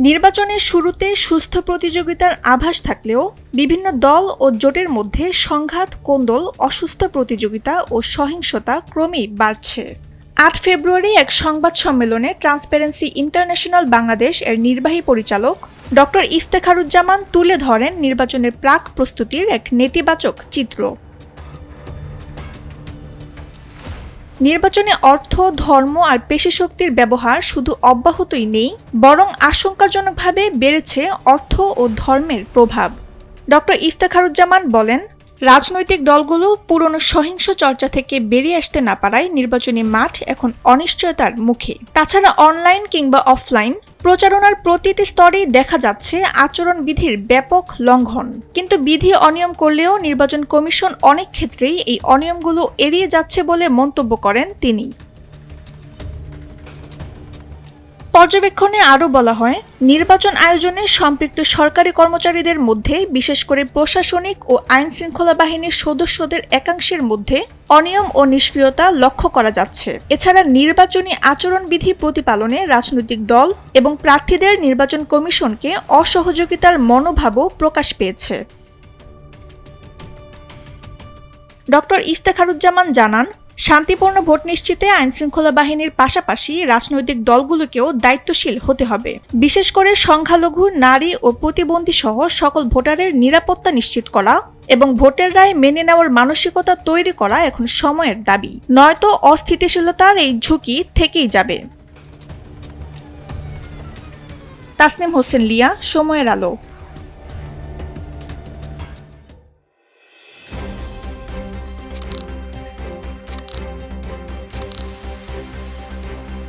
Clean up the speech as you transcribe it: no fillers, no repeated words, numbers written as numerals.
নির্বাচনের শুরুতে সুস্থ প্রতিযোগিতার আভাস থাকলেও বিভিন্ন দল ও জোটের মধ্যে সংঘাত, কোন্দল, অসুস্থ প্রতিযোগিতা ও সহিংসতা ক্রমেই বাড়ছে। ৮ ফেব্রুয়ারি এক সংবাদ সম্মেলনে ট্রান্সপারেন্সি ইন্টারন্যাশনাল বাংলাদেশ এর নির্বাহী পরিচালক ডক্টর ইফতেখারুজ্জামান তুলে ধরেন নির্বাচনের প্রাক প্রস্তুতির এক নেতিবাচক চিত্র। নির্বাচনে অর্থ, ধর্ম আর পেশিশক্তির ব্যবহার শুধু অব্যাহতই নেই, বরং আশঙ্কাজনকভাবে বেড়েছে অর্থ ও ধর্মের প্রভাব। ডক্টর ইফতেখারুজ্জামান বলেন, রাজনৈতিক দলগুলো পুরনো সহিংস চর্চা থেকে বেরিয়ে আসতে না পারায় নির্বাচনী মাঠ এখন অনিশ্চয়তার মুখে। তাছাড়া অনলাইন কিংবা অফলাইন প্রচারণার প্রতিটি স্তরেই দেখা যাচ্ছে আচরণবিধির ব্যাপক লঙ্ঘন। কিন্তু বিধি অনিয়ম করলেও নির্বাচন কমিশন অনেক ক্ষেত্রেই এই অনিয়মগুলো এড়িয়ে যাচ্ছে বলে মন্তব্য করেন তিনি। পর্যবেক্ষণে আরও বলা হয়, নির্বাচন আয়োজনে সম্পৃক্ত সরকারি কর্মচারীদের মধ্যে, বিশেষ করে প্রশাসনিক ও আইনশৃঙ্খলা বাহিনীর সদস্যদের একাংশের মধ্যে অনিয়ম ও নিষ্ক্রিয়তা লক্ষ্য করা যাচ্ছে। এছাড়া নির্বাচনী আচরণবিধি প্রতিপালনে রাজনৈতিক দল এবং প্রার্থীদের নির্বাচন কমিশনকে অসহযোগিতার মনোভাবও প্রকাশ পেয়েছে। ডক্টর ইফতেখারুজ্জামান জানান, শান্তিপূর্ণ ভোট নিশ্চিতে আইনশৃঙ্খলা বাহিনীর পাশাপাশি রাজনৈতিক দলগুলোকেও দায়িত্বশীল হতে হবে। বিশেষ করে সংখ্যালঘু, নারী ও প্রতিবন্ধী সহ সকল ভোটারের নিরাপত্তা নিশ্চিত করা এবং ভোটের রায় মেনে নেওয়ার মানসিকতা তৈরি করা এখন সময়ের দাবি। নয়তো অস্থিতিশীলতার এই ঝুঁকি থেকেই যাবে। তাসনিম হোসেন লিয়া, সময়ের আলো।